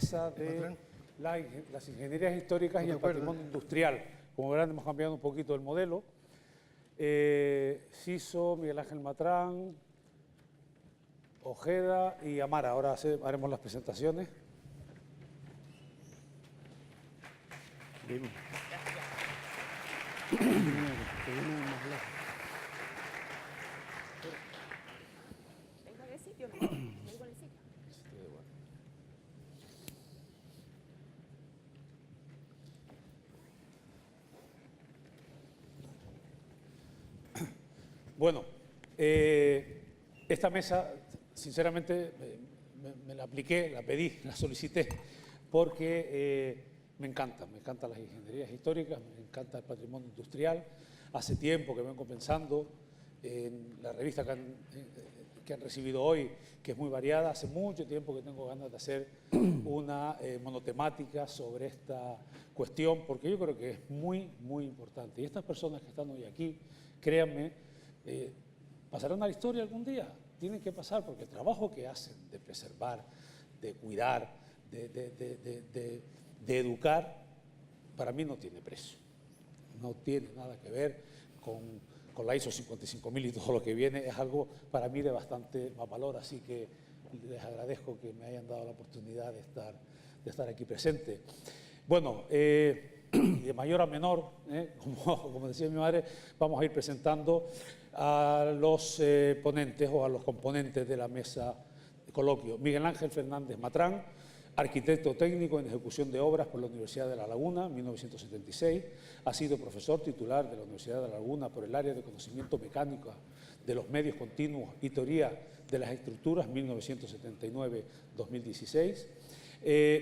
mesa de las ingenierías históricas y el patrimonio industrial. Como verán, hemos cambiado un poquito el modelo. Siso, Miguel Ángel Matrán, Ojeda y Amara. Ahora haremos las presentaciones. Bueno, esta mesa, sinceramente, me la apliqué, la pedí, la solicité, porque me encantan las ingenierías históricas, me encanta el patrimonio industrial. Hace tiempo que vengo pensando en la revista que han recibido hoy, que es muy variada. Hace mucho tiempo que tengo ganas de hacer una monotemática sobre esta cuestión, porque yo creo que es muy, muy importante. Y estas personas que están hoy aquí, créanme, pasarán a la historia algún día. Tienen que pasar, porque el trabajo que hacen de preservar, de cuidar, de educar, para mí no tiene precio. No tiene nada que ver con la ISO 55000 y todo lo que viene. Es algo para mí de bastante más valor, así que les agradezco que me hayan dado la oportunidad de estar aquí presente. Bueno, de mayor a menor, como decía mi madre, vamos a ir presentando a los ponentes o a los componentes de la mesa de coloquio. Miguel Ángel Fernández Matrán, arquitecto técnico en ejecución de obras por la Universidad de La Laguna, 1976. Ha sido profesor titular de la Universidad de La Laguna por el área de conocimiento mecánico de los medios continuos y teoría de las estructuras, 1979-2016.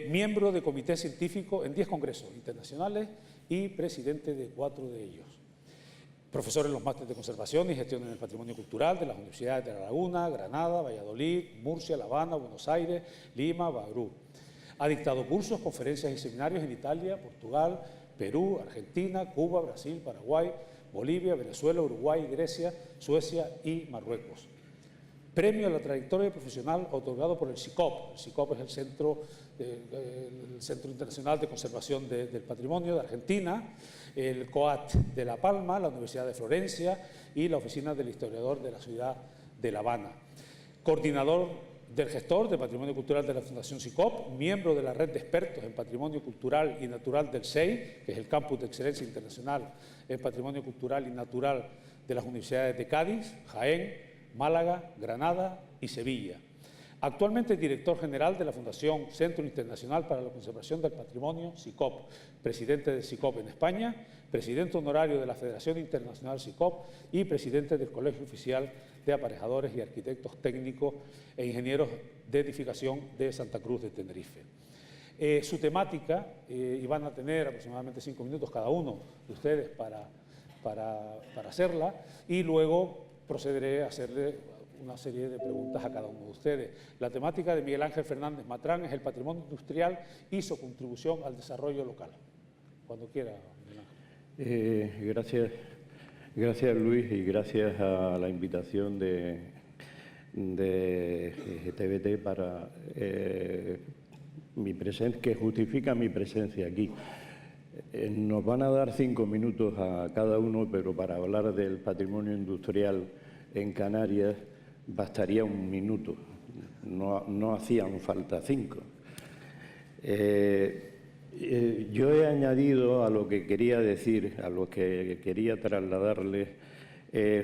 Miembro de comité científico en 10 congresos internacionales y presidente de 4 de ellos. Profesor en los másteres de conservación y gestión en el patrimonio cultural de las universidades de La Laguna, Granada, Valladolid, Murcia, La Habana, Buenos Aires, Lima, Bauru. Ha dictado cursos, conferencias y seminarios en Italia, Portugal, Perú, Argentina, Cuba, Brasil, Paraguay, Bolivia, Venezuela, Uruguay, Grecia, Suecia y Marruecos. Premio a la trayectoria profesional otorgado por el SICOP. El SICOP es el Centro Internacional de Conservación del Patrimonio de Argentina, el COAT de La Palma, la Universidad de Florencia y la Oficina del Historiador de la Ciudad de La Habana. Coordinador del gestor de Patrimonio Cultural de la Fundación SICOP, miembro de la red de expertos en Patrimonio Cultural y Natural del CEI, que es el Campus de Excelencia Internacional en Patrimonio Cultural y Natural de las Universidades de Cádiz, Jaén, Málaga, Granada y Sevilla. Actualmente es director general de la Fundación Centro Internacional para la Conservación del Patrimonio, SICOP, presidente de SICOP en España, presidente honorario de la Federación Internacional SICOP y presidente del Colegio Oficial de Aparejadores y Arquitectos Técnicos e Ingenieros de Edificación de Santa Cruz de Tenerife. Su temática, y van a tener aproximadamente 5 minutos cada uno de ustedes para hacerla, y luego procederé a hacerle una serie de preguntas a cada uno de ustedes. La temática de Miguel Ángel Fernández Matrán es el patrimonio industrial y su contribución al desarrollo local. Cuando quiera, Miguel Ángel. Gracias Luis, y gracias a la invitación de TVT para que justifica mi presencia aquí. Nos van a dar 5 minutos a cada uno, pero para hablar del patrimonio industrial en Canarias bastaría 1 minuto, no hacían falta 5. Yo he añadido a lo que quería decir, a lo que quería trasladarles,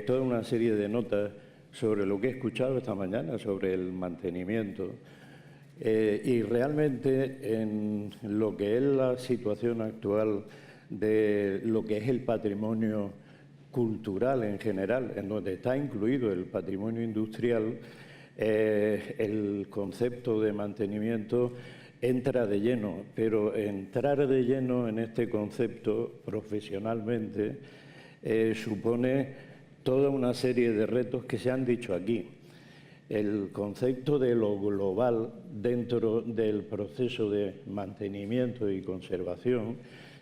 toda una serie de notas sobre lo que he escuchado esta mañana, sobre el mantenimiento. Y realmente en lo que es la situación actual de lo que es el patrimonio cultural en general, en donde está incluido el patrimonio industrial, el concepto de mantenimiento entra de lleno, pero entrar de lleno en este concepto profesionalmente supone toda una serie de retos que se han dicho aquí. El concepto de lo global dentro del proceso de mantenimiento y conservación,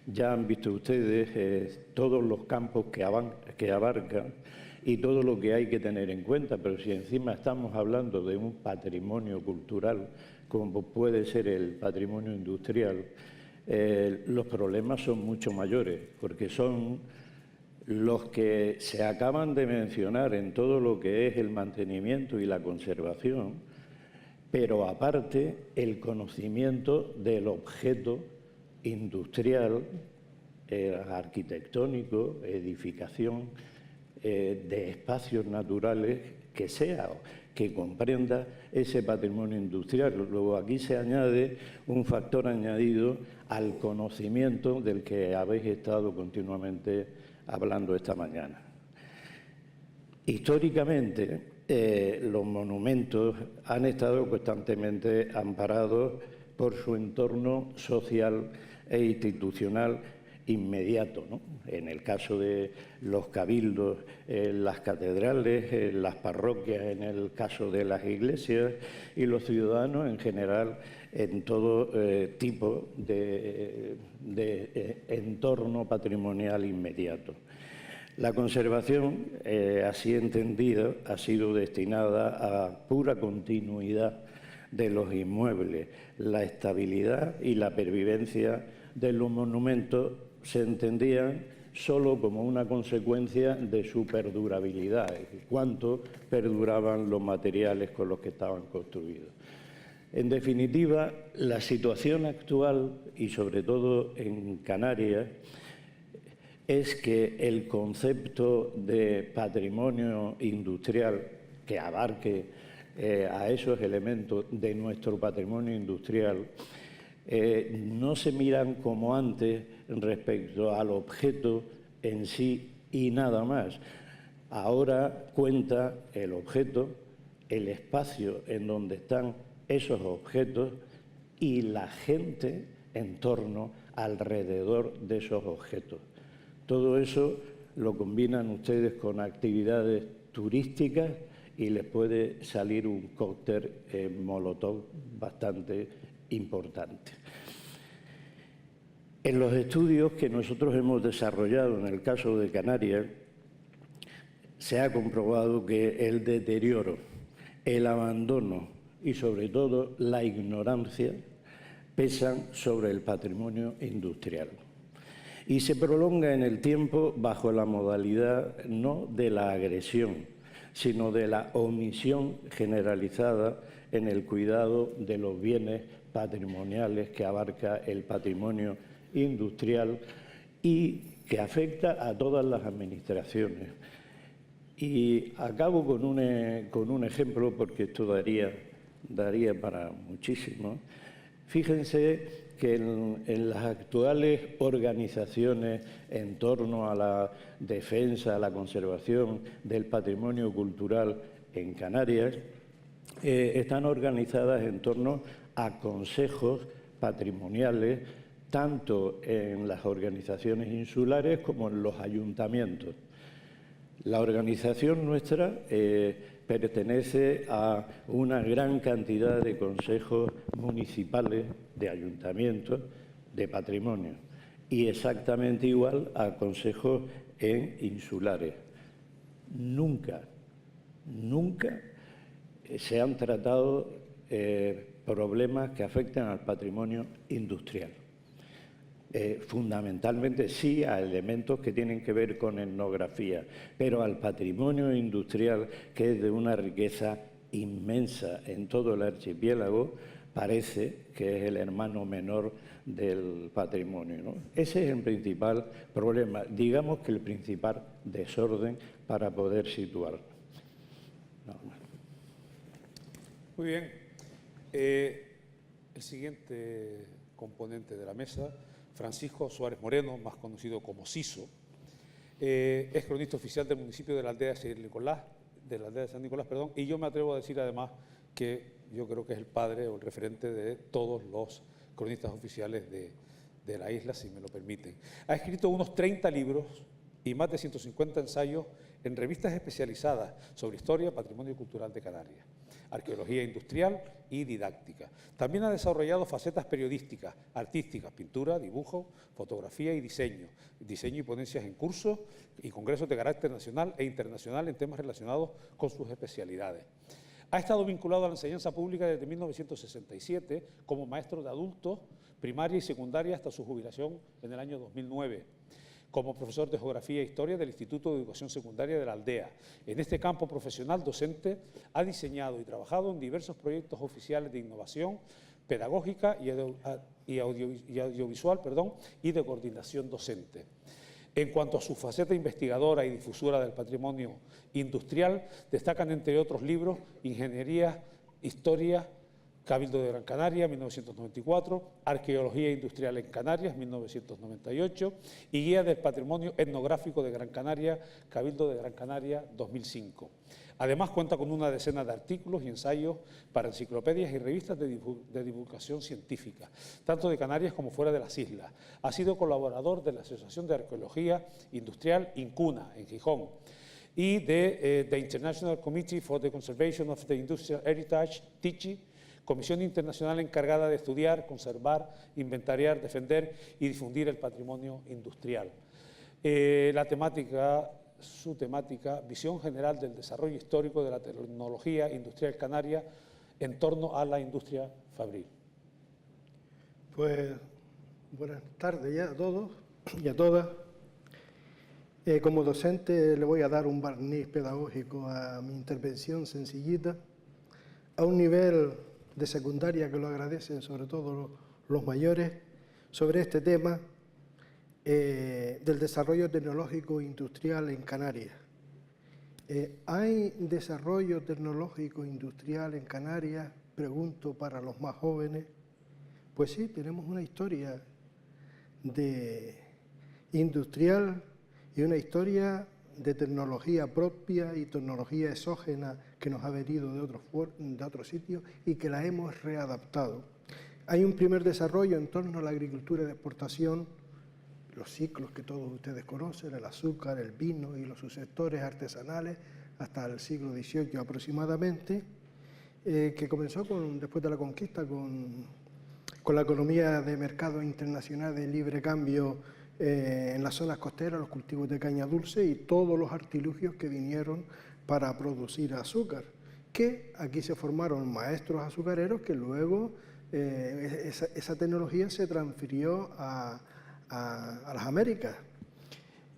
ya han visto ustedes todos los campos que abarca y todo lo que hay que tener en cuenta, pero si encima estamos hablando de un patrimonio cultural como puede ser el patrimonio industrial, los problemas son mucho mayores, porque son los que se acaban de mencionar en todo lo que es el mantenimiento y la conservación, pero aparte el conocimiento del objeto industrial, arquitectónico, edificación, de espacios naturales que comprenda ese patrimonio industrial. Luego aquí se añade un factor añadido al conocimiento del que habéis estado continuamente hablando esta mañana. Históricamente, los monumentos han estado constantemente amparados por su entorno social e institucional inmediato, ¿no? En el caso de los cabildos, las catedrales, las parroquias, en el caso de las iglesias, y los ciudadanos en general en todo tipo de entorno patrimonial inmediato. La conservación, así entendida, ha sido destinada a pura continuidad de los inmuebles. La estabilidad y la pervivencia de los monumentos se entendían solo como una consecuencia de su perdurabilidad, cuánto perduraban los materiales con los que estaban construidos. En definitiva, la situación actual, y sobre todo en Canarias, es que el concepto de patrimonio industrial que abarque a esos elementos de nuestro patrimonio industrial no se miran como antes respecto al objeto en sí y nada más. Ahora cuenta el objeto, el espacio en donde están esos objetos y la gente en torno, alrededor de esos objetos. Todo eso lo combinan ustedes con actividades turísticas y les puede salir un cóctel molotov bastante importante. En los estudios que nosotros hemos desarrollado en el caso de Canarias, se ha comprobado que el deterioro, el abandono y sobre todo la ignorancia pesan sobre el patrimonio industrial. Y se prolonga en el tiempo bajo la modalidad no de la agresión, sino de la omisión generalizada en el cuidado de los bienes patrimoniales que abarca el patrimonio industrial y que afecta a todas las administraciones. Y acabo con un ejemplo, porque esto daría para muchísimo. Fíjense que en las actuales organizaciones en torno a la defensa, a la conservación del patrimonio cultural en Canarias, están organizadas en torno a consejos patrimoniales, tanto en las organizaciones insulares como en los ayuntamientos. La organización nuestra pertenece a una gran cantidad de consejos municipales, de ayuntamientos, de patrimonio, y exactamente igual a consejos insulares. Nunca se han tratado problemas que afecten al patrimonio industrial. Fundamentalmente sí a elementos que tienen que ver con etnografía, pero al patrimonio industrial, que es de una riqueza inmensa en todo el archipiélago, parece que es el hermano menor del patrimonio, ¿no? Ese es el principal problema, digamos que el principal desorden para poder situarlo. Muy bien. El siguiente componente de la mesa, Francisco Suárez Moreno, más conocido como Ciso, es cronista oficial del municipio de la aldea de San Nicolás, y yo me atrevo a decir además que yo creo que es el padre o el referente de todos los cronistas oficiales de la isla, si me lo permiten. Ha escrito unos 30 libros y más de 150 ensayos en revistas especializadas sobre historia, patrimonio cultural de Canarias, arqueología industrial y didáctica. También ha desarrollado facetas periodísticas, artísticas, pintura, dibujo, fotografía y diseño y ponencias en cursos y congresos de carácter nacional e internacional en temas relacionados con sus especialidades. Ha estado vinculado a la enseñanza pública desde 1967 como maestro de adultos, primaria y secundaria hasta su jubilación en el año 2009. Como profesor de Geografía e Historia del Instituto de Educación Secundaria de la Aldea. En este campo profesional docente ha diseñado y trabajado en diversos proyectos oficiales de innovación pedagógica y audiovisual y de coordinación docente. En cuanto a su faceta investigadora y difusora del patrimonio industrial, destacan entre otros libros Ingeniería, Historia, Cabildo de Gran Canaria, 1994, Arqueología Industrial en Canarias, 1998, y Guía del Patrimonio Etnográfico de Gran Canaria, Cabildo de Gran Canaria, 2005. Además, cuenta con una decena de artículos y ensayos para enciclopedias y revistas de divulgación científica, tanto de Canarias como fuera de las islas. Ha sido colaborador de la Asociación de Arqueología Industrial INCUNA, en Gijón, y de The International Committee for the Conservation of the Industrial Heritage, TICHI, Comisión Internacional encargada de estudiar, conservar, inventariar, defender y difundir el patrimonio industrial. Su temática, visión general del desarrollo histórico de la tecnología industrial canaria en torno a la industria fabril. Pues buenas tardes ya a todos y a todas. Como docente le voy a dar un barniz pedagógico a mi intervención sencillita, a un nivel de secundaria que lo agradecen sobre todo los mayores, sobre este tema del desarrollo tecnológico industrial en Canarias. ¿Hay desarrollo tecnológico industrial en Canarias? Pregunto para los más jóvenes. Pues sí, tenemos una historia industrial y una historia de tecnología propia y tecnología exógena que nos ha venido de otros sitios y que la hemos readaptado. Hay un primer desarrollo en torno a la agricultura de exportación, los ciclos que todos ustedes conocen, el azúcar, el vino y los subsectores artesanales, hasta el siglo XVIII aproximadamente, que comenzó después de la conquista con la economía de mercado internacional de libre cambio en las zonas costeras, los cultivos de caña dulce y todos los artilugios que vinieron para producir azúcar, que aquí se formaron maestros azucareros que luego esa tecnología se transfirió a las Américas.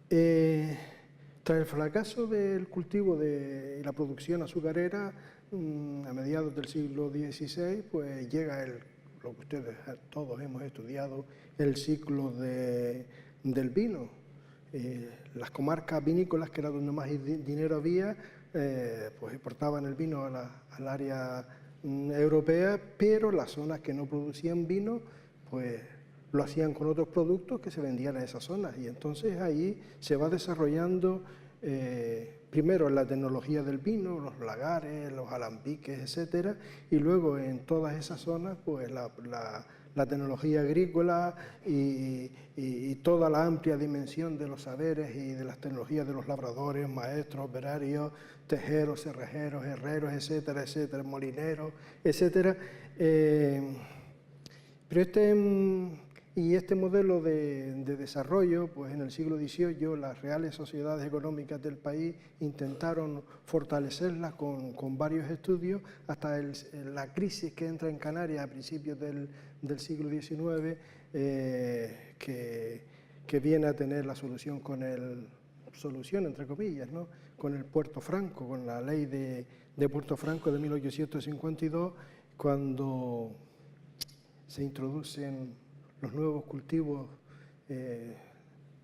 Tras el fracaso del cultivo y la producción azucarera a mediados del siglo XVI, pues llega lo que ustedes todos hemos estudiado, el ciclo del vino. Las comarcas vinícolas, que era donde más dinero había, pues exportaban el vino al área europea, pero las zonas que no producían vino, pues lo hacían con otros productos que se vendían a esas zonas. Y entonces ahí se va desarrollando primero la tecnología del vino, los lagares, los alambiques, etcétera, y luego en todas esas zonas pues la tecnología agrícola y toda la amplia dimensión de los saberes y de las tecnologías de los labradores, maestros, operarios, tejeros, cerrajeros, herreros, etcétera, etcétera, molineros, etcétera. Pero este modelo de desarrollo, pues en el siglo XVIII las reales sociedades económicas del país intentaron fortalecerlas con varios estudios hasta la crisis que entra en Canarias a principios del siglo XIX, que viene a tener la solución solución entre comillas, ¿no? Con el Puerto Franco, con la ley de Puerto Franco de 1852, cuando se introducen los nuevos cultivos,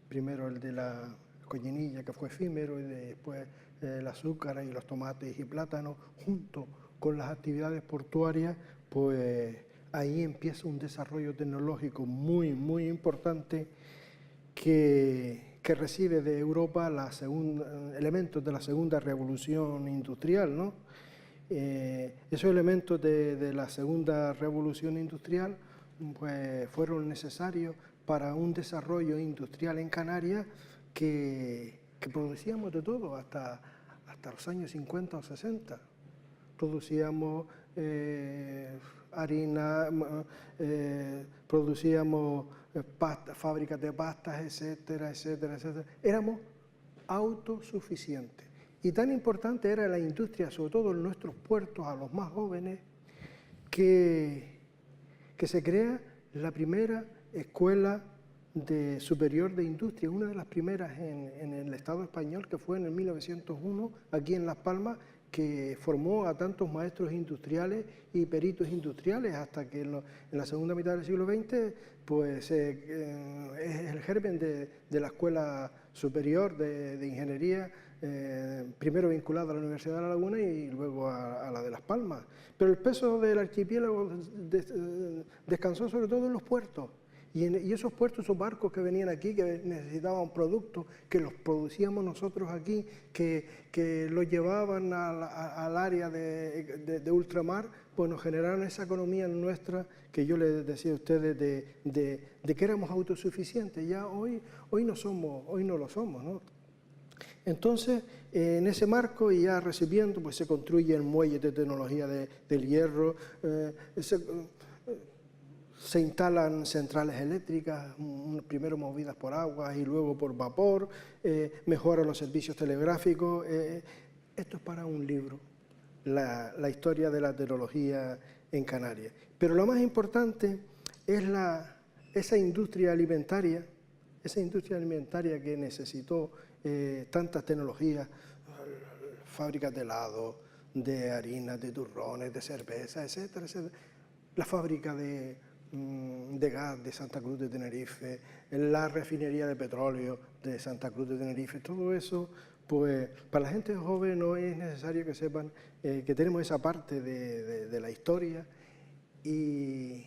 primero el de la collinilla, que fue efímero, y después el azúcar y los tomates y plátanos, junto con las actividades portuarias, pues ahí empieza un desarrollo tecnológico muy, muy importante que recibe de Europa elementos de la segunda revolución industrial, ¿no? Esos elementos de la segunda revolución industrial pues fueron necesarios para un desarrollo industrial en Canarias que producíamos de todo hasta los años 50 o 60. Producíamos harina, producíamos fábricas de pastas, etcétera, etcétera, etcétera. Éramos autosuficientes. Y tan importante era la industria, sobre todo en nuestros puertos, a los más jóvenes, que se crea la primera escuela superior de industria, una de las primeras en el Estado español, que fue en el 1901, aquí en Las Palmas, que formó a tantos maestros industriales y peritos industriales, hasta que en la segunda mitad del siglo XX pues, es el germen de la Escuela Superior de Ingeniería, primero vinculada a la Universidad de La Laguna y luego a la de Las Palmas. Pero el peso del archipiélago descansó sobre todo en los puertos. Y esos puertos, esos barcos que venían aquí, que necesitaban productos, que los producíamos nosotros aquí, que los llevaban al área de ultramar, pues nos generaron esa economía nuestra que yo les decía a ustedes de que éramos autosuficientes. Ya hoy no lo somos, ¿no? Entonces, en ese marco y ya recibiendo, pues se construye el muelle de tecnología del hierro, se instalan centrales eléctricas, primero movidas por agua y luego por vapor, mejoran los servicios telegráficos. Esto es para un libro, la historia de la tecnología en Canarias. Pero lo más importante es esa industria alimentaria que necesitó tantas tecnologías, fábricas de helado, de harinas, de turrones, de cerveza, etcétera, etcétera. La fábrica de gas de Santa Cruz de Tenerife, la refinería de petróleo de Santa Cruz de Tenerife, todo eso, pues para la gente joven no es necesario que sepan que tenemos esa parte de la historia y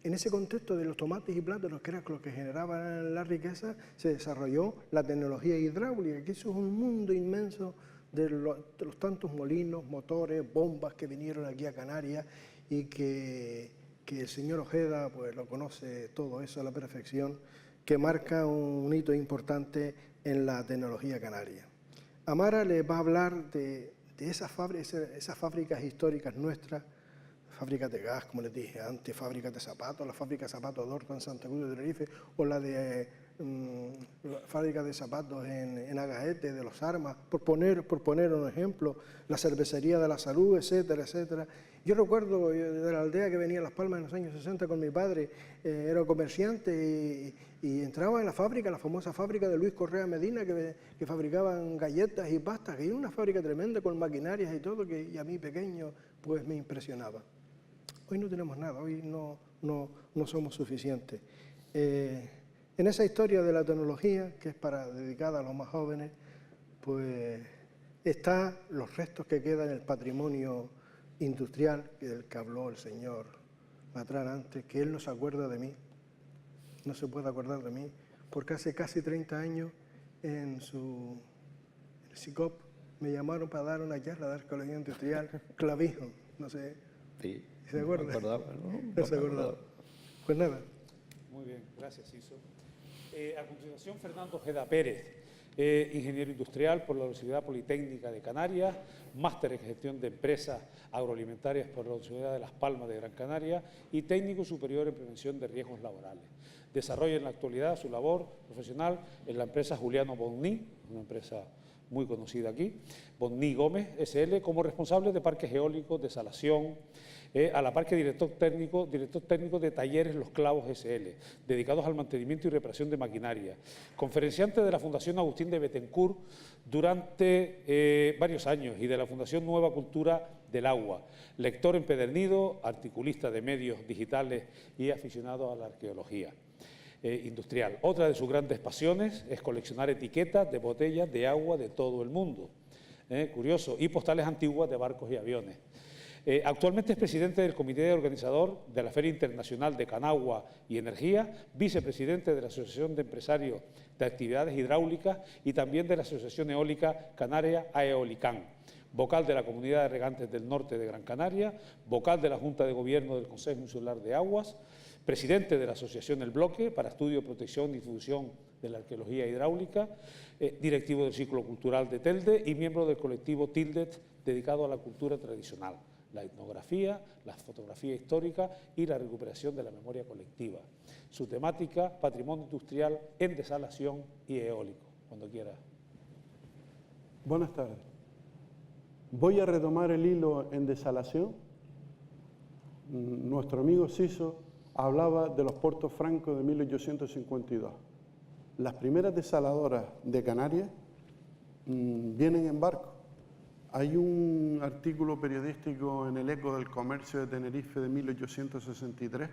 en ese contexto de los tomates y plátanos, que era lo que generaban la riqueza, se desarrolló la tecnología hidráulica, que eso es un mundo inmenso de los tantos molinos, motores, bombas que vinieron aquí a Canarias y que el señor Ojeda pues, lo conoce todo eso a la perfección, que marca un hito importante en la tecnología canaria. Amara les va a hablar de esas fábricas históricas nuestras, fábricas de gas, como les dije antes, fábricas de zapatos, la fábrica de zapatos de Horta en Santa Cruz de Tenerife, o la de fábrica de zapatos en Agaete, de los Armas, por poner un ejemplo, la cervecería de la Salud, etcétera, etcétera. Yo recuerdo de la aldea que venía a Las Palmas en los años 60 con mi padre, era comerciante y entraba en la fábrica, la famosa fábrica de Luis Correa Medina, que fabricaban galletas y pastas, que era una fábrica tremenda con maquinarias y todo, que a mí pequeño pues me impresionaba. Hoy no tenemos nada, hoy no somos suficientes. En esa historia de la tecnología, que es dedicada a los más jóvenes, pues están los restos que quedan en el patrimonio industrial, del que habló el señor Matrán antes, que él no se acuerda de mí, no se puede acordar de mí, porque hace casi 30 años en el SICOP me llamaron para dar una charla de arqueología industrial, Clavijo, no sé. Sí. ¿Se acuerda? No me acordaba, No se acordaba. Pues nada. Muy bien, gracias, Iso. A continuación, Fernando Ojeda Pérez, ingeniero industrial por la Universidad Politécnica de Canarias, máster en gestión de empresas agroalimentarias por la Universidad de Las Palmas de Gran Canaria y técnico superior en prevención de riesgos laborales. Desarrolla en la actualidad su labor profesional en la empresa Juliano Bonní, una empresa muy conocida aquí, Bonní Gómez S.L., como responsable de parques eólicos, desalación, a la par que director técnico de Talleres Los Clavos S.L., dedicados al mantenimiento y reparación de maquinaria. Conferenciante de la Fundación Agustín de Bethencourt durante varios años y de la Fundación Nueva Cultura del Agua. Lector empedernido, articulista de medios digitales y aficionado a la arqueología industrial. Otra de sus grandes pasiones es coleccionar etiquetas de botellas de agua de todo el mundo. Curioso. Y postales antiguas de barcos y aviones. Actualmente es presidente del comité organizador de la Feria Internacional de Canagua y Energía, vicepresidente de la Asociación de Empresarios de Actividades Hidráulicas y también de la Asociación Eólica Canaria AEOLICAN, vocal de la Comunidad de Regantes del Norte de Gran Canaria, vocal de la Junta de Gobierno del Consejo Insular de Aguas, presidente de la Asociación El Bloque para Estudio, Protección y Difusión de la Arqueología Hidráulica, directivo del Ciclo Cultural de Telde y miembro del colectivo Tildet dedicado a la cultura tradicional, la etnografía, la fotografía histórica y la recuperación de la memoria colectiva. Su temática, patrimonio industrial en desalación y eólico. Cuando quiera. Buenas tardes. Voy a retomar el hilo en desalación. Nuestro amigo Siso hablaba de los puertos francos de 1852. Las primeras desaladoras de Canarias vienen en barco. Hay un artículo periodístico en el Eco del Comercio de Tenerife de 1863,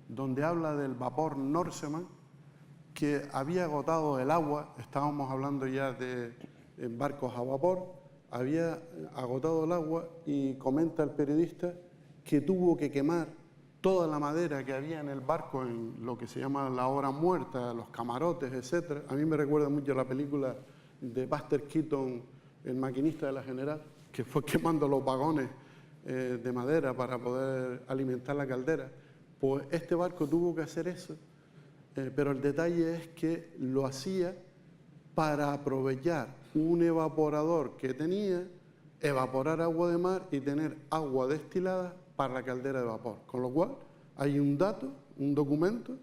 donde habla del vapor Norseman, que había agotado el agua, estábamos hablando ya de barcos a vapor, había agotado el agua y comenta el periodista que tuvo que quemar toda la madera que había en el barco, en lo que se llama la hora muerta, los camarotes, etc. A mí me recuerda mucho la película de Buster Keaton, el maquinista de la General, que fue quemando los vagones de madera para poder alimentar la caldera. Pues este barco tuvo que hacer eso, pero el detalle es que lo hacía para aprovechar un evaporador que tenía, evaporar agua de mar y tener agua destilada para la caldera de vapor. Con lo cual hay un dato, un documento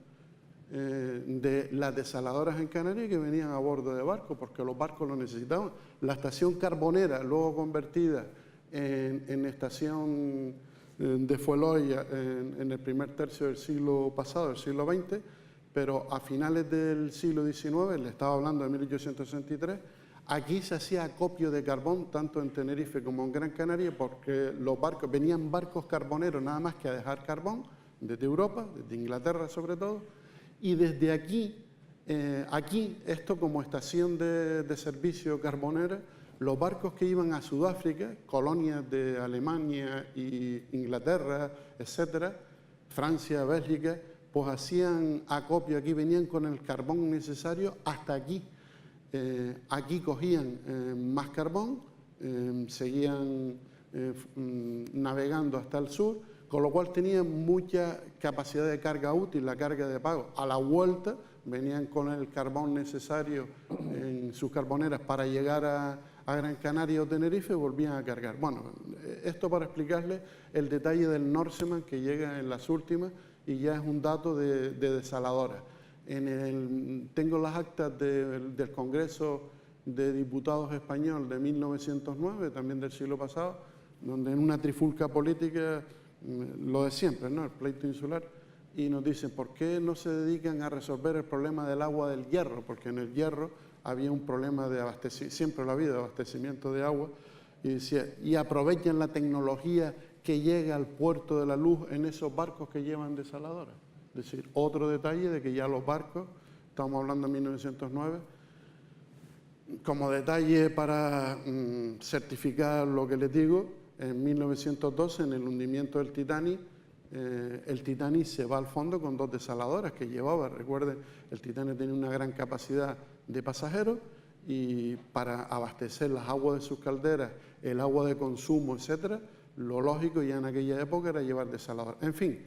de las desaladoras en Canarias que venían a bordo de barcos, porque los barcos lo necesitaban. La estación carbonera, luego convertida en estación de fueloil en el primer tercio del siglo pasado, del siglo XX, pero a finales del siglo XIX, le estaba hablando de 1863, aquí se hacía acopio de carbón, tanto en Tenerife como en Gran Canaria, porque los barcos, venían barcos carboneros nada más que a dejar carbón, desde Europa, desde Inglaterra sobre todo, y desde aquí, esto como estación de servicio carbonera, los barcos que iban a Sudáfrica, colonias de Alemania y Inglaterra, etcétera, Francia, Bélgica, pues hacían acopio aquí, venían con el carbón necesario hasta aquí. Aquí cogían más carbón, seguían navegando hasta el sur, con lo cual tenían mucha capacidad de carga útil, la carga de pago. A la vuelta venían con el carbón necesario en sus carboneras para llegar a Gran Canaria o Tenerife y volvían a cargar. Bueno, esto para explicarles el detalle del Norseman que llega en las últimas y ya es un dato de desaladora. Tengo las actas del Congreso de Diputados Español de 1909, también del siglo pasado, donde en una trifulca política, lo de siempre, ¿no?, el pleito insular, y nos dicen, ¿por qué no se dedican a resolver el problema del agua del Hierro? Porque en el Hierro había un problema de abastecimiento, siempre lo ha habido, de abastecimiento de agua, y decía, y aprovechan la tecnología que llega al puerto de la Luz en esos barcos que llevan desaladoras. Es decir, otro detalle de que ya los barcos, estamos hablando de 1909, como detalle para certificar lo que les digo, en 1912, en el hundimiento del Titanic, el Titanic se va al fondo con 2 desaladoras que llevaba. Recuerden, el Titanic tenía una gran capacidad de pasajeros y para abastecer las aguas de sus calderas, el agua de consumo, etcétera, lo lógico ya en aquella época era llevar desaladoras. En fin,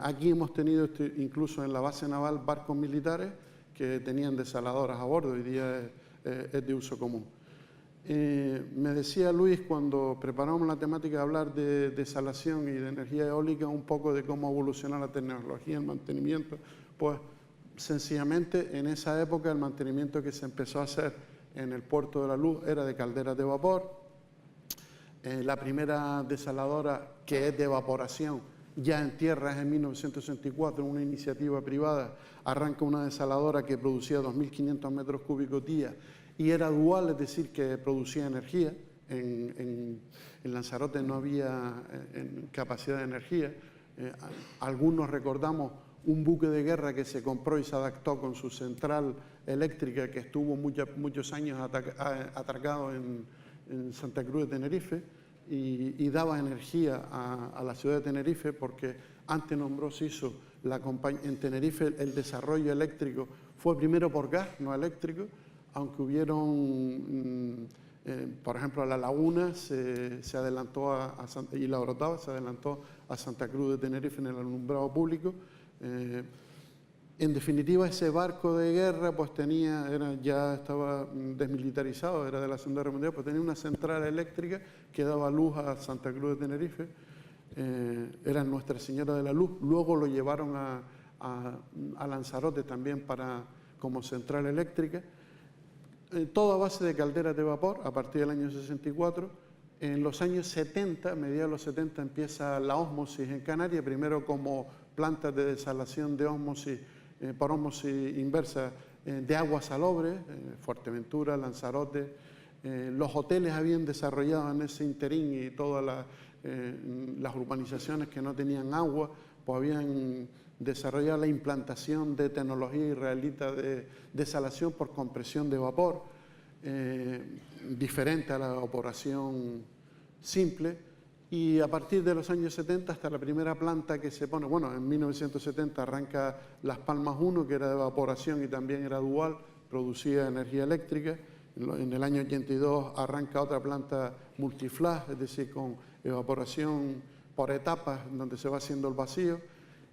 aquí hemos tenido incluso en la base naval barcos militares que tenían desaladoras a bordo, hoy día es de uso común. Me decía Luis cuando preparamos la temática de hablar de desalación y de energía eólica, un poco de cómo evoluciona la tecnología, el mantenimiento. Pues sencillamente en esa época el mantenimiento que se empezó a hacer en el puerto de la Luz era de calderas de vapor. La primera desaladora que es de evaporación ya en tierra es en 1964, una iniciativa privada, arranca una desaladora que producía 2.500 metros cúbicos día y era dual, es decir, que producía energía. En Lanzarote no había capacidad de energía. Algunos recordamos un buque de guerra que se compró y se adaptó con su central eléctrica que estuvo muchos años atracado en Santa Cruz de Tenerife y daba energía a la ciudad de Tenerife, porque antes nombró Siso en Tenerife el desarrollo eléctrico fue primero por gas, no eléctrico, aunque hubieron, por ejemplo, a La Laguna se adelantó y La Orotava se adelantó a Santa Cruz de Tenerife en el alumbrado público. En definitiva, ese barco de guerra pues ya estaba desmilitarizado, era de la Segunda Guerra Mundial, pues tenía una central eléctrica que daba luz a Santa Cruz de Tenerife, era Nuestra Señora de la Luz. Luego lo llevaron a Lanzarote también como central eléctrica. todo a base de calderas de vapor a partir del año 64. En los años 70, a mediados de los 70, empieza la ósmosis en Canarias, primero como plantas de desalación de ósmosis, por ósmosis inversa de agua salobre, Fuerteventura, Lanzarote. Los hoteles habían desarrollado en ese interín y todas las urbanizaciones que no tenían agua, pues habían desarrollado la implantación de tecnología israelita de desalación por compresión de vapor, diferente a la evaporación simple. Y a partir de los años 70 hasta la primera planta que se pone, bueno, en 1970 arranca Las Palmas 1, que era de evaporación y también era dual, producía energía eléctrica. En el año 82 arranca otra planta multiflash, es decir, con evaporación por etapas, donde se va haciendo el vacío.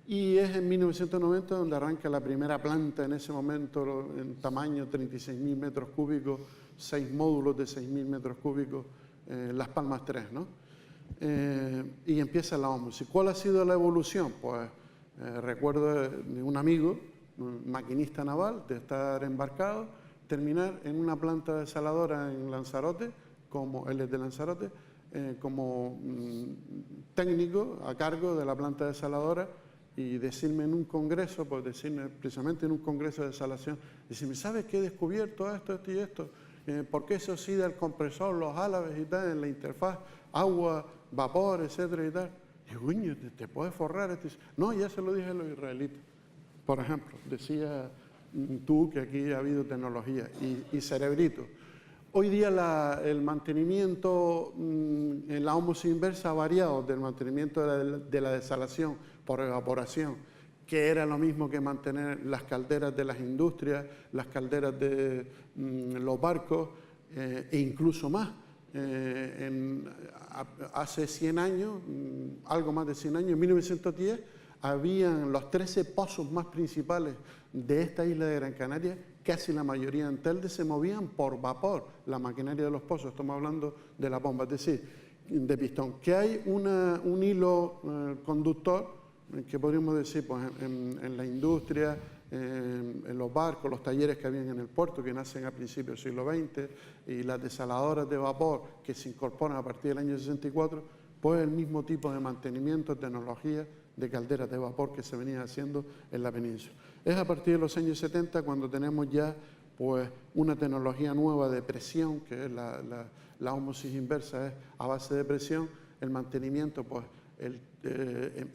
Y es en 1990 donde arranca la primera planta, en ese momento en tamaño 36.000 metros cúbicos, 6 módulos de 6.000 metros cúbicos, Las Palmas 3, ¿no? Y empieza la ósmosis. ¿Cuál ha sido la evolución? Pues recuerdo de un amigo, un maquinista naval, de estar embarcado, terminar en una planta desaladora en Lanzarote, como él es de Lanzarote, como técnico a cargo de la planta desaladora, y decirme en un congreso, pues decirme precisamente en un congreso de desalación, decirme, ¿sabes qué he descubierto esto, esto y esto? ¿Por qué se oxida el compresor, los álabes y tal, en la interfaz, agua, vapor, etcétera y tal? Y coño, ¿te puedes forrar esto? No, ya se lo dije a los israelitas. Por ejemplo, decía tú que aquí ha habido tecnología y cerebrito. Hoy día el mantenimiento en la ósmosis inversa ha variado del mantenimiento de la desalación por evaporación, que era lo mismo que mantener las calderas de las industrias, las calderas de los barcos e incluso más. Hace 100 años, algo más de 100 años, en 1910, habían los 13 pozos más principales de esta isla de Gran Canaria, casi la mayoría en Telde se movían por vapor, la maquinaria de los pozos, estamos hablando de la bomba, es decir, de pistón. Que hay un hilo conductor, que podríamos decir pues, en la industria, en los barcos, los talleres que habían en el puerto, que nacen a principios del siglo XX, y las desaladoras de vapor que se incorporan a partir del año 64, pues el mismo tipo de mantenimiento, tecnología de calderas de vapor que se venía haciendo en la península. Es a partir de los años 70 cuando tenemos ya pues, una tecnología nueva de presión, que es la ósmosis inversa, es a base de presión, el mantenimiento, pues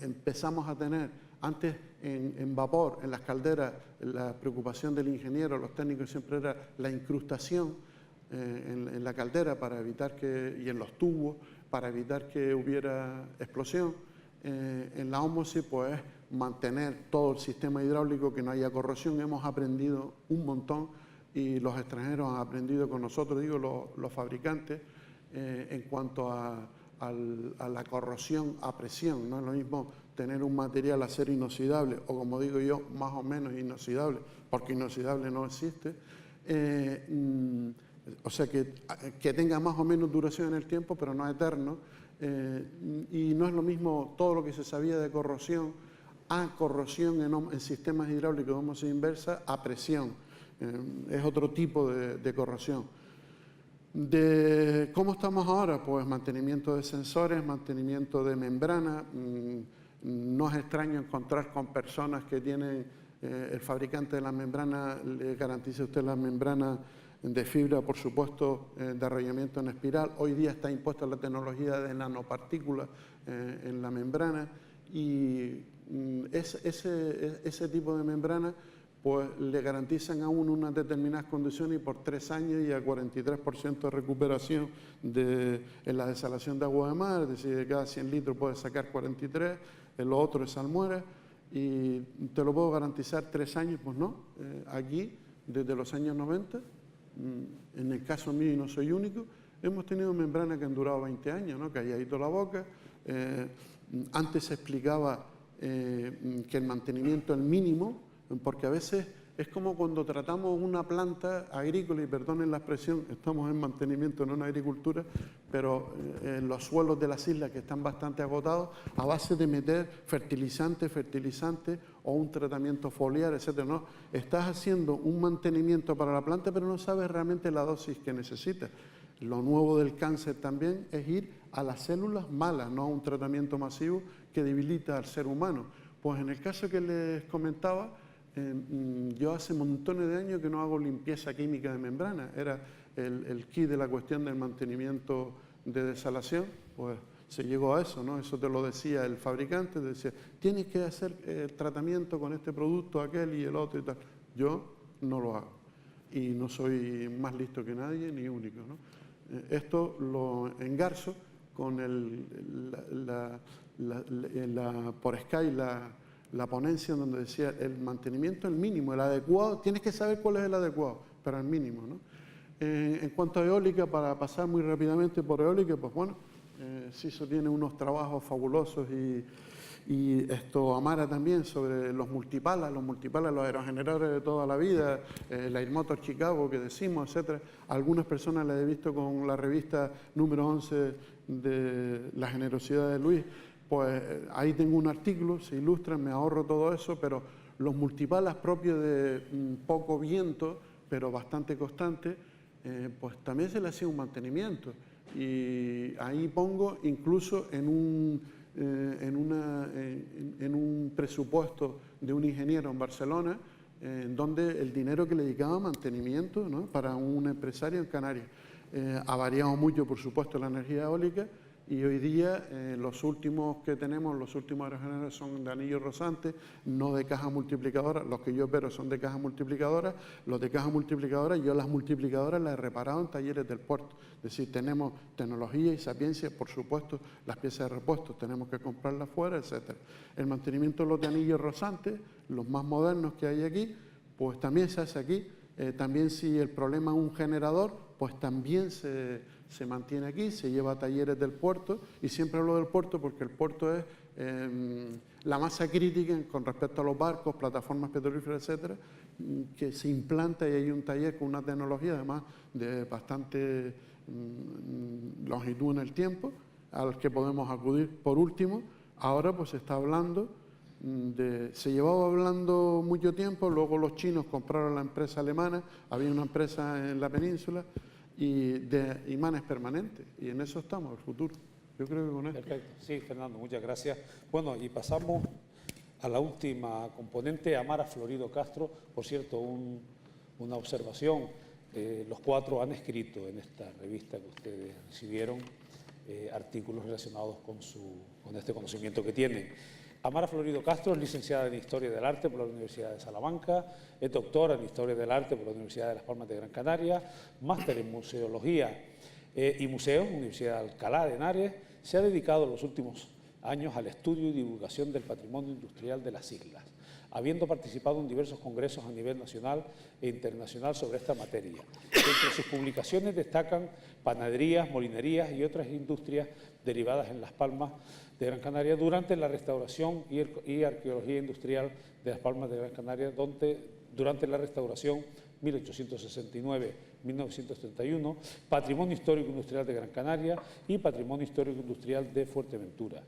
empezamos a tener antes en vapor, en las calderas, la preocupación del ingeniero, los técnicos siempre era la incrustación en la caldera para evitar y en los tubos, para evitar que hubiera explosión. En la ósmosis, pues, mantener todo el sistema hidráulico, que no haya corrosión. Hemos aprendido un montón y los extranjeros han aprendido con nosotros, digo, los fabricantes, en cuanto a la corrosión a presión. No es lo mismo tener un material acero inoxidable, o como digo yo, más o menos inoxidable, porque inoxidable no existe. O sea, que tenga más o menos duración en el tiempo, pero no eterno. Y no es lo mismo todo lo que se sabía de corrosión a corrosión en sistemas hidráulicos de ósmosis inversa a presión. Es otro tipo de corrosión. ¿Cómo estamos ahora? Pues mantenimiento de sensores, mantenimiento de membrana. No es extraño encontrar con personas que tienen, el fabricante de la membrana le garantiza a usted la membrana de fibra, por supuesto, de arrollamiento en espiral. Hoy día está impuesta la tecnología de nanopartículas en la membrana, y ese tipo de membrana pues le garantizan a uno unas determinadas condiciones y por 3 años y a 43% de recuperación en la desalación de agua de mar, es decir, de cada 100 litros puede sacar 43, lo otro es salmuera, y te lo puedo garantizar 3 años, pues no, aquí desde los años 90, en el caso mío, y no soy único, hemos tenido membranas que han durado 20 años, ¿no? Calladito la boca. Antes se explicaba que el mantenimiento es mínimo, porque a veces Es como cuando tratamos una planta agrícola, y perdonen la expresión, estamos en mantenimiento, no en agricultura, pero en los suelos de las islas que están bastante agotados, a base de meter fertilizante o un tratamiento foliar, etcétera, ¿no? Estás haciendo un mantenimiento para la planta, pero no sabes realmente la dosis que necesitas. Lo nuevo del cáncer también es ir a las células malas, no a un tratamiento masivo que debilita al ser humano. Pues en el caso que les comentaba, yo hace montones de años que no hago limpieza química de membrana. Era el kit de la cuestión del mantenimiento de desalación, pues se llegó a eso, ¿no? Eso te lo decía el fabricante, te decía, tienes que hacer el tratamiento con este producto, aquel y el otro y tal. Yo no lo hago y no soy más listo que nadie ni único, ¿no? Esto lo engarzo con por Sky la ponencia donde decía el mantenimiento, el mínimo, el adecuado, tienes que saber cuál es el adecuado, pero el mínimo, ¿no? En cuanto a eólica, para pasar muy rápidamente por eólica, pues bueno, CISO tiene unos trabajos fabulosos y esto Amara también sobre los multipalas, los aerogeneradores de toda la vida, la Airmotor Chicago que decimos, etcétera. Algunas personas las he visto con la revista número 11 de La generosidad de Luis, pues ahí tengo un artículo, se ilustra, me ahorro todo eso, pero los multipalas propios de poco viento, pero bastante constante, pues también se le hacía un mantenimiento. Y ahí pongo incluso en un presupuesto de un ingeniero en Barcelona, donde el dinero que le dedicaba a mantenimiento, ¿no?, para un empresario en Canarias. Ha variado mucho, por supuesto, la energía eólica, y hoy día los últimos que tenemos, los últimos aerogeneradores son de anillo rozante, no de caja multiplicadora. Los que yo opero son de caja multiplicadora. Los de caja multiplicadora, yo las multiplicadoras las he reparado en talleres del puerto. Es decir, tenemos tecnología y sapiencia, por supuesto, las piezas de repuesto tenemos que comprarlas fuera, etc. El mantenimiento de los de anillo rozante, los más modernos que hay aquí, pues también se hace aquí. También si el problema es un generador, pues también se mantiene aquí, se lleva a talleres del puerto, y siempre hablo del puerto porque el puerto es la masa crítica con respecto a los barcos, plataformas petrolíferas, etcétera, que se implanta, y hay un taller con una tecnología además de bastante longitud en el tiempo, al que podemos acudir. Por último, ahora pues se está hablando se llevaba hablando mucho tiempo, luego los chinos compraron la empresa alemana, había una empresa en la península, y de imanes permanentes, y en eso estamos, el futuro. Yo creo que con esto. Perfecto. Sí, Fernando, muchas gracias. Bueno, y pasamos a la última componente, Amara Florido Castro. Por cierto, una observación, los cuatro han escrito en esta revista que ustedes recibieron artículos relacionados con este conocimiento que tienen. Amara Florido Castro es licenciada en Historia del Arte por la Universidad de Salamanca, es doctora en Historia del Arte por la Universidad de Las Palmas de Gran Canaria, máster en Museología y Museos, Universidad de Alcalá de Henares. Se ha dedicado en los últimos años al estudio y divulgación del patrimonio industrial de las islas, habiendo participado en diversos congresos a nivel nacional e internacional sobre esta materia. Entre sus publicaciones destacan panaderías, molinerías y otras industrias derivadas en Las Palmas de Gran Canaria durante la restauración y arqueología industrial de Las Palmas de Gran Canaria, durante la restauración 1869-1931, Patrimonio Histórico Industrial de Gran Canaria y Patrimonio Histórico Industrial de Fuerteventura.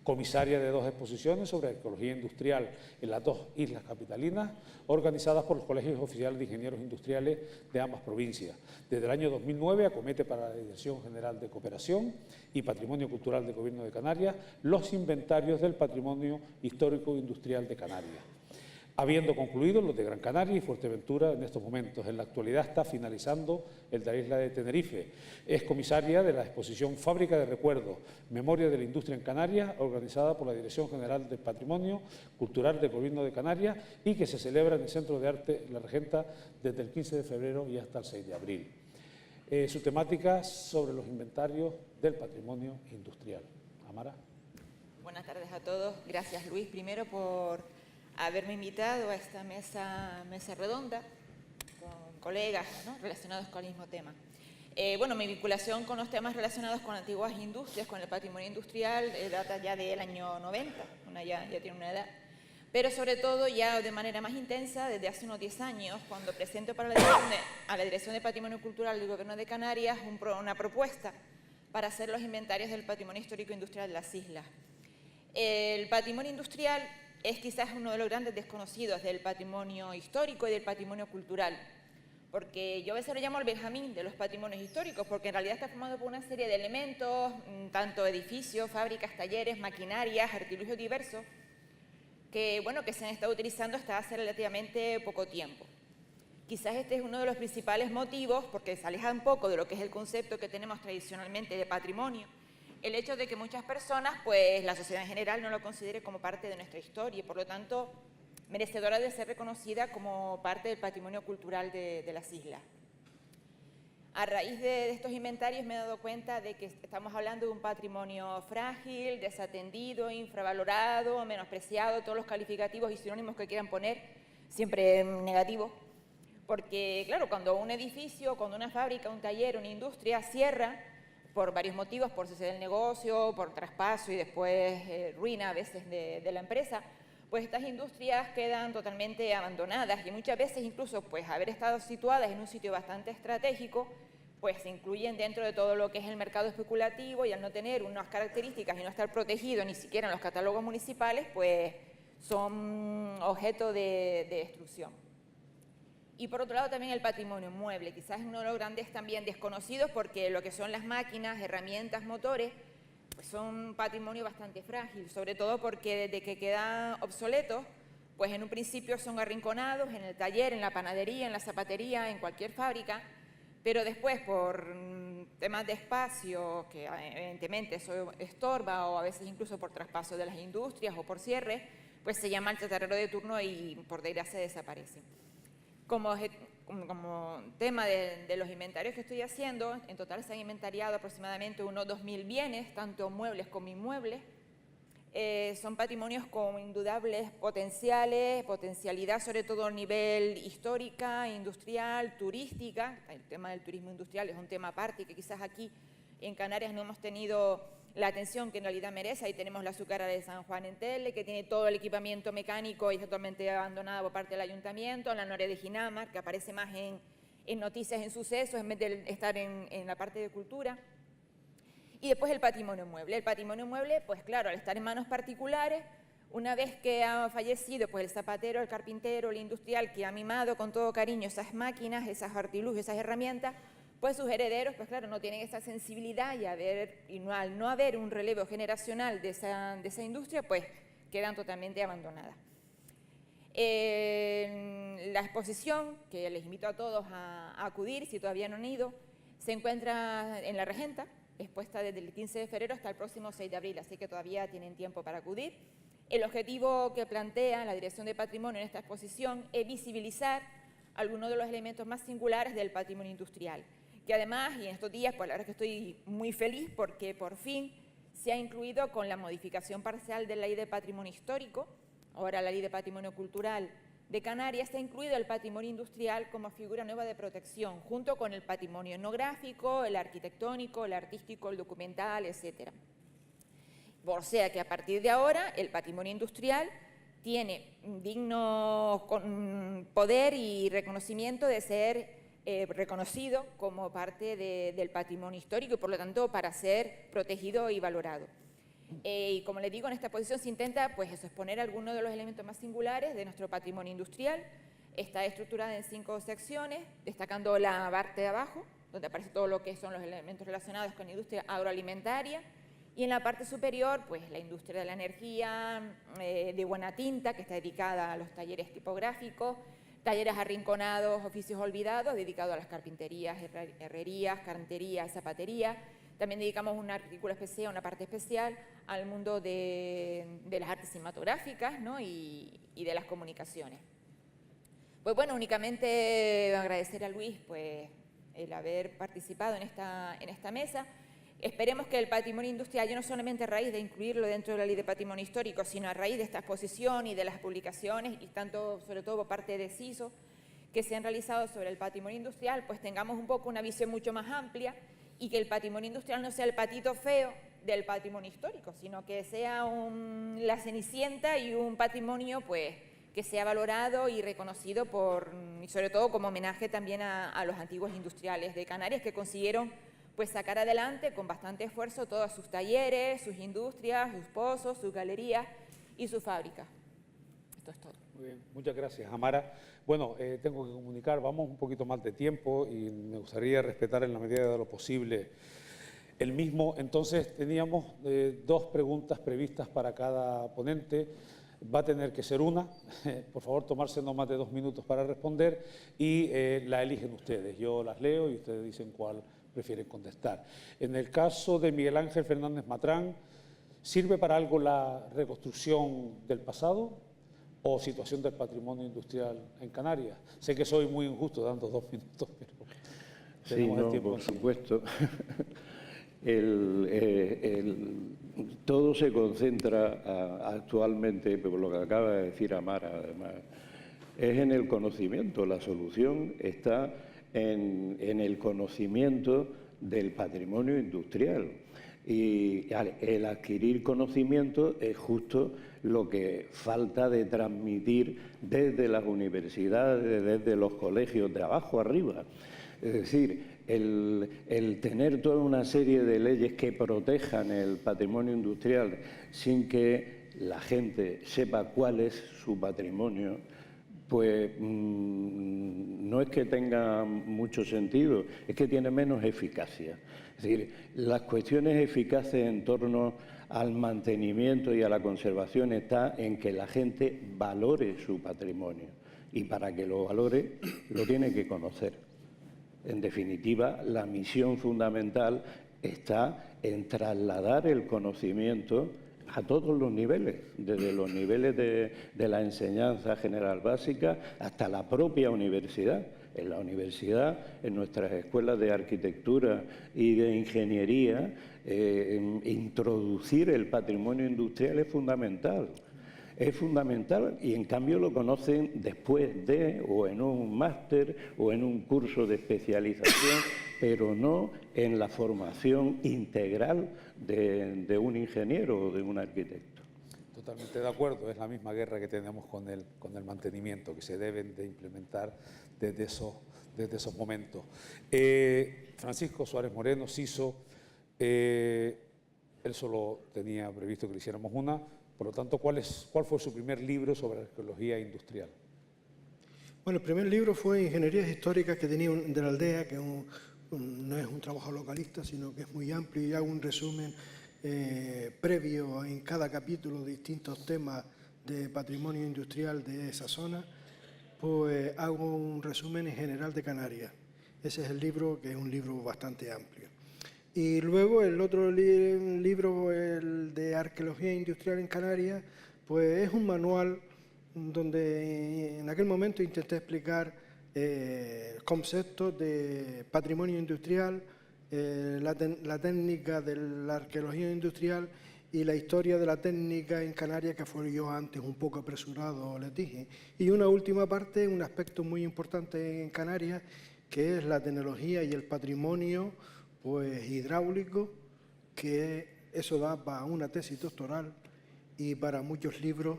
Comisaria de 2 exposiciones sobre arqueología industrial en las 2 islas capitalinas, organizadas por los Colegios Oficiales de Ingenieros Industriales de ambas provincias. Desde el año 2009 acomete para la Dirección General de Cooperación y Patrimonio Cultural del Gobierno de Canarias los inventarios del patrimonio histórico industrial de Canarias. Habiendo concluido los de Gran Canaria y Fuerteventura en estos momentos, en la actualidad está finalizando el de la isla de Tenerife. Es comisaria de la exposición Fábrica de Recuerdos, Memoria de la Industria en Canarias, organizada por la Dirección General del Patrimonio Cultural del Gobierno de Canarias y que se celebra en el Centro de Arte La Regenta desde el 15 de febrero y hasta el 6 de abril. Su temática sobre los inventarios del patrimonio industrial. Amara. Buenas tardes a todos. Gracias, Luis, primero por haberme invitado a esta mesa redonda con colegas, ¿no?, relacionados con el mismo tema. Bueno, mi vinculación con los temas relacionados con antiguas industrias, con el patrimonio industrial, data ya del año 90, ya tiene una edad, pero sobre todo ya de manera más intensa desde hace unos 10 años, cuando presento para a la Dirección de Patrimonio Cultural del Gobierno de Canarias una propuesta para hacer los inventarios del patrimonio histórico e industrial de las islas. El patrimonio industrial es quizás uno de los grandes desconocidos del patrimonio histórico y del patrimonio cultural, porque yo a veces lo llamo el Benjamín de los patrimonios históricos, porque en realidad está formado por una serie de elementos, tanto edificios, fábricas, talleres, maquinarias, artilugios diversos, que, bueno, que se han estado utilizando hasta hace relativamente poco tiempo. Quizás este es uno de los principales motivos, porque se aleja un poco de lo que es el concepto que tenemos tradicionalmente de patrimonio, el hecho de que muchas personas, pues la sociedad en general, no lo considere como parte de nuestra historia y, por lo tanto, merecedora de ser reconocida como parte del patrimonio cultural de las islas. A raíz de estos inventarios me he dado cuenta de que estamos hablando de un patrimonio frágil, desatendido, infravalorado, menospreciado, todos los calificativos y sinónimos que quieran poner, siempre negativos, porque claro, cuando un edificio, cuando una fábrica, un taller, una industria cierra por varios motivos, por cese del negocio, por traspaso y después ruina a veces de la empresa, pues estas industrias quedan totalmente abandonadas y muchas veces incluso pues haber estado situadas en un sitio bastante estratégico, pues se incluyen dentro de todo lo que es el mercado especulativo y al no tener unas características y no estar protegido ni siquiera en los catálogos municipales, pues son objeto de destrucción. Y por otro lado también el patrimonio mueble, quizás es uno de los grandes también desconocidos porque lo que son las máquinas, herramientas, motores, pues son un patrimonio bastante frágil, sobre todo porque desde que quedan obsoletos, pues en un principio son arrinconados en el taller, en la panadería, en la zapatería, en cualquier fábrica, pero después por temas de espacio, que evidentemente eso estorba, o a veces incluso por traspaso de las industrias o por cierre, pues se llama el chatarrero de turno y por desgracia desaparece. Como tema de los inventarios que estoy haciendo, en total se han inventariado aproximadamente unos 2.000 bienes, tanto muebles como inmuebles. Son patrimonios con indudables potencialidad, sobre todo a nivel histórica, industrial, turística. El tema del turismo industrial es un tema aparte que quizás aquí en Canarias no hemos tenido la atención que en realidad merece. Ahí tenemos la azucarera de San Juan en Tele, que tiene todo el equipamiento mecánico y es totalmente abandonado por parte del ayuntamiento. La noria de Ginamar, que aparece más en noticias, en sucesos, en vez de estar en la parte de cultura. Y después el patrimonio mueble. El patrimonio mueble, pues claro, al estar en manos particulares, una vez que ha fallecido pues el zapatero, el carpintero, el industrial, que ha mimado con todo cariño esas máquinas, esos artilugios, esas herramientas, pues sus herederos, pues claro, no tienen esa sensibilidad y al no haber un relevo generacional de esa industria, pues quedan totalmente abandonadas. La exposición, que les invito a todos a acudir, si todavía no han ido, se encuentra en La Regenta, expuesta desde el 15 de febrero hasta el próximo 6 de abril, así que todavía tienen tiempo para acudir. El objetivo que plantea la Dirección de Patrimonio en esta exposición es visibilizar algunos de los elementos más singulares del patrimonio industrial, que además, y en estos días, pues la verdad es que estoy muy feliz porque por fin se ha incluido con la modificación parcial de la Ley de Patrimonio Histórico, ahora la Ley de Patrimonio Cultural de Canarias, se ha incluido el patrimonio industrial como figura nueva de protección, junto con el patrimonio etnográfico, el arquitectónico, el artístico, el documental, etc. O sea que a partir de ahora el patrimonio industrial tiene un digno poder y reconocimiento de ser reconocido como parte del patrimonio histórico y por lo tanto para ser protegido y valorado. Y como les digo, en esta exposición se intenta pues exponer algunos de los elementos más singulares de nuestro patrimonio industrial. Está estructurada en 5 secciones, destacando la parte de abajo, donde aparece todo lo que son los elementos relacionados con la industria agroalimentaria, y en la parte superior, pues la industria de la energía, de buena tinta, que está dedicada a los talleres tipográficos, talleres arrinconados, oficios olvidados, dedicados a las carpinterías, herrerías, canterías, zapatería. También dedicamos un artículo especial, una parte especial al mundo de las artes cinematográficas, ¿no? y de las comunicaciones. Pues bueno, únicamente agradecer a Luis pues, el haber participado en esta mesa. Esperemos que el patrimonio industrial, ya no solamente a raíz de incluirlo dentro de la Ley de Patrimonio Histórico, sino a raíz de esta exposición y de las publicaciones, y tanto, sobre todo por parte de CISO, que se han realizado sobre el patrimonio industrial, pues tengamos un poco una visión mucho más amplia y que el patrimonio industrial no sea el patito feo del patrimonio histórico, sino que sea la Cenicienta y un patrimonio pues, que sea valorado y reconocido y sobre todo como homenaje también a los antiguos industriales de Canarias que consiguieron pues, sacar adelante con bastante esfuerzo todos sus talleres, sus industrias, sus pozos, sus galerías y sus fábricas. Esto es todo. Muy bien, muchas gracias, Amara. Bueno, tengo que comunicar, vamos un poquito más de tiempo y me gustaría respetar en la medida de lo posible el mismo. Entonces, teníamos 2 preguntas previstas para cada ponente. Va a tener que ser una. Por favor, tomarse no más de 2 minutos para responder y la eligen ustedes. Yo las leo y ustedes dicen cuál prefieren contestar. En el caso de Miguel Ángel Fernández Matrán, ¿sirve para algo la reconstrucción del pasado o situación del patrimonio industrial en Canarias? Sé que soy muy injusto dando 2 minutos, pero tenemos el tiempo. Por supuesto. Todo se concentra actualmente, por lo que acaba de decir Amara, además, es en el conocimiento. La solución está en el conocimiento del patrimonio industrial. Y el adquirir conocimiento es justo lo que falta de transmitir desde las universidades, desde los colegios, de abajo arriba. Es decir, el tener toda una serie de leyes que protejan el patrimonio industrial sin que la gente sepa cuál es su patrimonio, pues no es que tenga mucho sentido, es que tiene menos eficacia. Es decir, las cuestiones eficaces en torno al mantenimiento y a la conservación está en que la gente valore su patrimonio y para que lo valore lo tiene que conocer. En definitiva, la misión fundamental está en trasladar el conocimiento a todos los niveles, desde los niveles de la enseñanza general básica hasta la propia universidad. En la universidad, en nuestras escuelas de arquitectura y de ingeniería, introducir el patrimonio industrial es fundamental. Es fundamental y en cambio lo conocen después de, o en un máster, o en un curso de especialización, pero no en la formación integral de un ingeniero o de un arquitecto. Totalmente de acuerdo, es la misma guerra que tenemos con el mantenimiento, que se deben de implementar desde esos momentos. Francisco Suárez Moreno, CISO, él solo tenía previsto que le hiciéramos una. Por lo tanto, ¿cuál fue su primer libro sobre arqueología industrial? Bueno, el primer libro fue Ingenierías Históricas que tenía de la aldea, que no es un trabajo localista, sino que es muy amplio y hago un resumen previo en cada capítulo de distintos temas de patrimonio industrial de esa zona, pues hago un resumen en general de Canarias. Ese es el libro, que es un libro bastante amplio. Y luego el otro libro, el de Arqueología Industrial en Canarias, pues es un manual donde en aquel momento intenté explicar conceptos de patrimonio industrial, la técnica de la arqueología industrial y la historia de la técnica en Canarias, que fue yo antes un poco apresurado, les dije. Y una última parte, un aspecto muy importante en Canarias, que es la tecnología y el patrimonio pues hidráulico, que eso da para una tesis doctoral y para muchos libros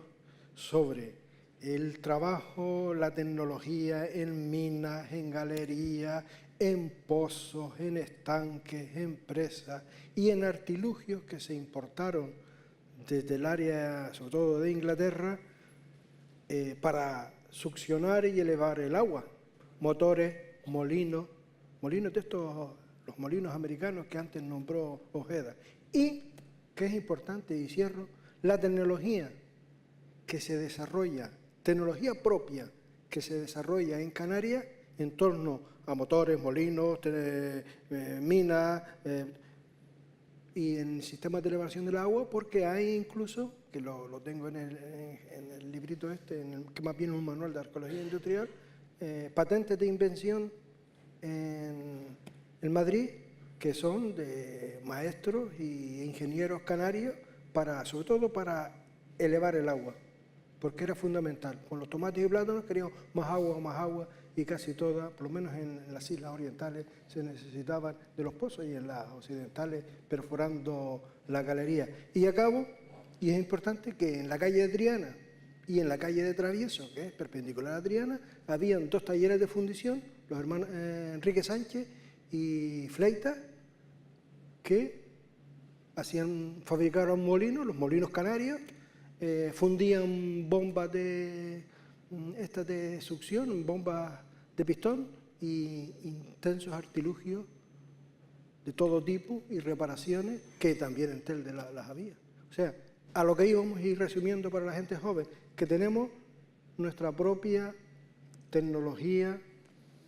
sobre el trabajo, la tecnología en minas, en galerías, en pozos, en estanques, en presas y en artilugios que se importaron desde el área, sobre todo de Inglaterra, para succionar y elevar el agua. Motores, molinos de estos, los molinos americanos que antes nombró Ojeda. Y, que es importante, y cierro, la tecnología que se desarrolla, tecnología propia que se desarrolla en Canarias en torno a motores, molinos, minas y en sistemas de elevación del agua, porque hay incluso, que lo tengo en el librito este, que más bien es un manual de arqueología industrial, patentes de invención en Madrid, que son de maestros y ingenieros canarios, sobre todo para elevar el agua. porque era fundamental. Con los tomates y plátanos queríamos más agua, y casi todas, por lo menos en las islas orientales, se necesitaban de los pozos y en las occidentales perforando la galería. Y acabo, y es importante, que en la calle de Triana y en la calle de Travieso, que es perpendicular a Triana, habían 2 talleres de fundición, los hermanos Enrique Sánchez y Fleita, que fabricaron molinos, los molinos canarios, fundían bombas de succión, bombas de pistón y intensos artilugios de todo tipo y reparaciones que también en Telde las había. O sea, a lo que íbamos a ir resumiendo para la gente joven, que tenemos nuestra propia tecnología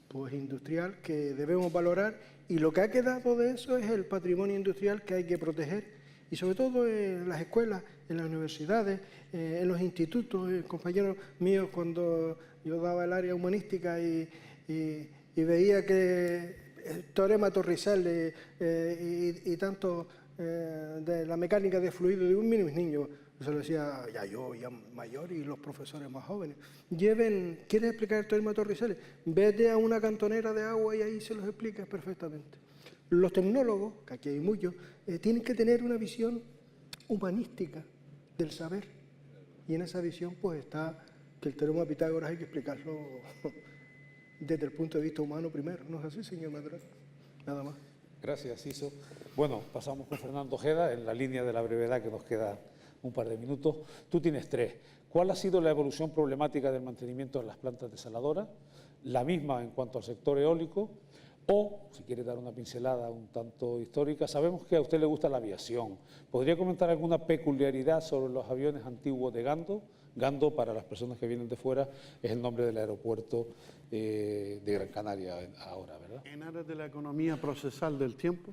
pues, industrial que debemos valorar, y lo que ha quedado de eso es el patrimonio industrial que hay que proteger, y sobre todo en las escuelas, en las universidades, en los institutos. Compañeros míos, cuando yo daba el área humanística y veía que Teorema Torricelli y tanto de la mecánica de fluido de un mis niños, se lo decía yo ya mayor y los profesores más jóvenes, ¿quieres explicar el Teorema Torricelli? Vete a una cantonera de agua y ahí se los explicas perfectamente. Los tecnólogos, que aquí hay muchos, tienen que tener una visión humanística del saber, y en esa visión pues está que el teorema de Pitágoras hay que explicarlo desde el punto de vista humano primero. ¿No es así, señor Madrazo? Nada más. Gracias, Iso. Bueno, pasamos con Fernando Ojeda, en la línea de la brevedad, que nos queda un par de minutos. Tú tienes 3. ¿Cuál ha sido la evolución problemática del mantenimiento de las plantas desaladoras? La misma en cuanto al sector eólico. O, si quiere dar una pincelada un tanto histórica, sabemos que a usted le gusta la aviación. ¿Podría comentar alguna peculiaridad sobre los aviones antiguos de Gando? Gando, para las personas que vienen de fuera, es el nombre del aeropuerto de Gran Canaria ahora, ¿verdad? En aras de la economía procesal del tiempo,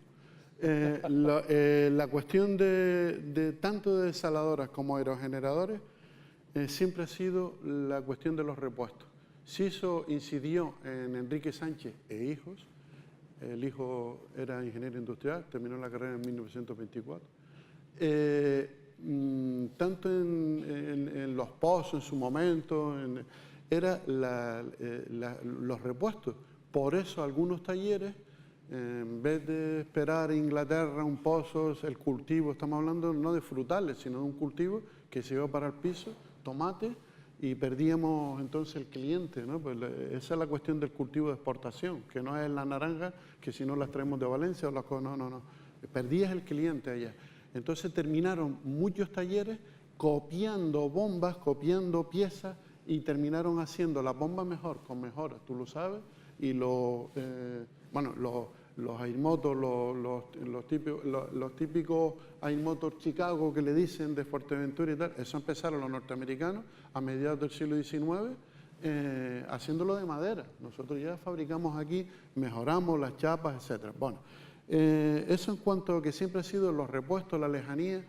la cuestión de tanto de desaladoras como aerogeneradores siempre ha sido la cuestión de los repuestos. Siso incidió en Enrique Sánchez e hijos. El hijo era ingeniero industrial, terminó la carrera en 1924. Tanto en los pozos en su momento, era los repuestos. Por eso algunos talleres, en vez de esperar en Inglaterra un pozo, el cultivo, estamos hablando no de frutales, sino de un cultivo que se iba para el piso, tomate, y perdíamos entonces el cliente, ¿no? Pues esa es la cuestión del cultivo de exportación, que no es la naranja, que si no las traemos de Valencia o las cosas, no. Perdías el cliente allá. Entonces terminaron muchos talleres copiando bombas, copiando piezas, y terminaron haciendo las bombas mejor, con mejoras, tú lo sabes, y los Airmotor, los típicos Airmotor Chicago que le dicen de Fuerteventura y tal, eso empezaron los norteamericanos a mediados del siglo XIX haciéndolo de madera. Nosotros ya fabricamos aquí, mejoramos las chapas, etc. Bueno, eso en cuanto a que siempre ha sido los repuestos, la lejanía,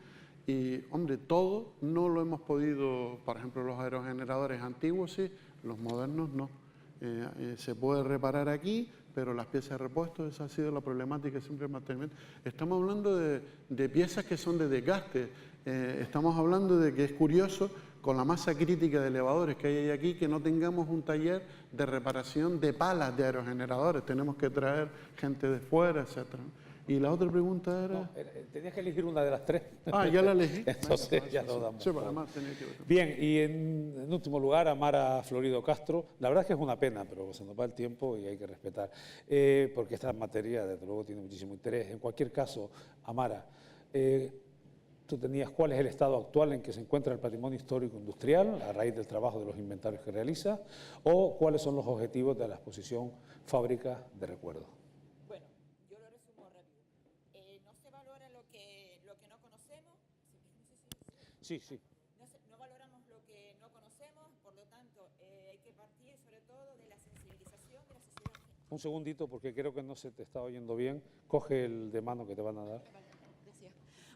y hombre, todo no lo hemos podido, por ejemplo, los aerogeneradores antiguos sí, los modernos no. Se puede reparar aquí, pero las piezas de repuesto, esa ha sido la problemática siempre mantenimiento. Estamos hablando de piezas que son de desgaste, estamos hablando de que es curioso, con la masa crítica de elevadores que hay aquí, que no tengamos un taller de reparación de palas de aerogeneradores, tenemos que traer gente de fuera, etcétera. Y la otra pregunta era... No, tenías que elegir una de las 3. Ah, ya la elegí. Entonces ya lo damos. Sí, además tenía que ver. Bien, y en último lugar, Amara Florido Castro. La verdad es que es una pena, pero se nos va el tiempo y hay que respetar, porque esta materia, desde luego, tiene muchísimo interés. En cualquier caso, Amara, tú tenías cuál es el estado actual en que se encuentra el patrimonio histórico industrial a raíz del trabajo de los inventarios que realiza, o cuáles son los objetivos de la exposición Fábrica de Recuerdos. Bueno, yo lo resumo rápido. No se valora lo que no conocemos. Sí. No valoramos lo que no conocemos, por lo tanto, hay que partir sobre todo de la sensibilización de la sociedad. Un segundito, porque creo que no se te está oyendo bien. Coge el de mano que te van a dar.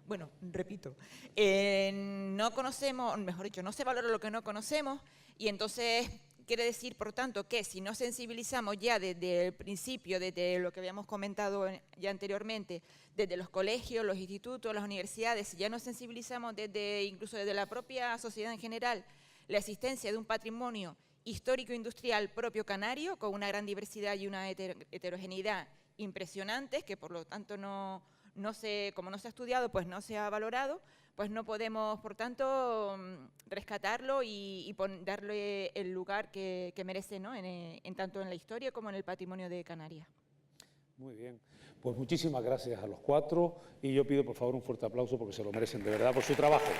Bueno, repito, no conocemos, mejor dicho, no se valora lo que no conocemos, y entonces quiere decir, por tanto, que si no sensibilizamos ya desde el principio, desde lo que habíamos comentado ya anteriormente, desde los colegios, los institutos, las universidades, si ya nos sensibilizamos incluso desde la propia sociedad en general, la existencia de un patrimonio histórico-industrial propio canario, con una gran diversidad y una heterogeneidad impresionantes, que por lo tanto como no se ha estudiado, pues no se ha valorado, pues no podemos, por tanto, rescatarlo y darle el lugar que merece, ¿no? Tanto en la historia como en el patrimonio de Canarias. Muy bien. Pues muchísimas gracias a los cuatro y yo pido por favor un fuerte aplauso porque se lo merecen de verdad por su trabajo.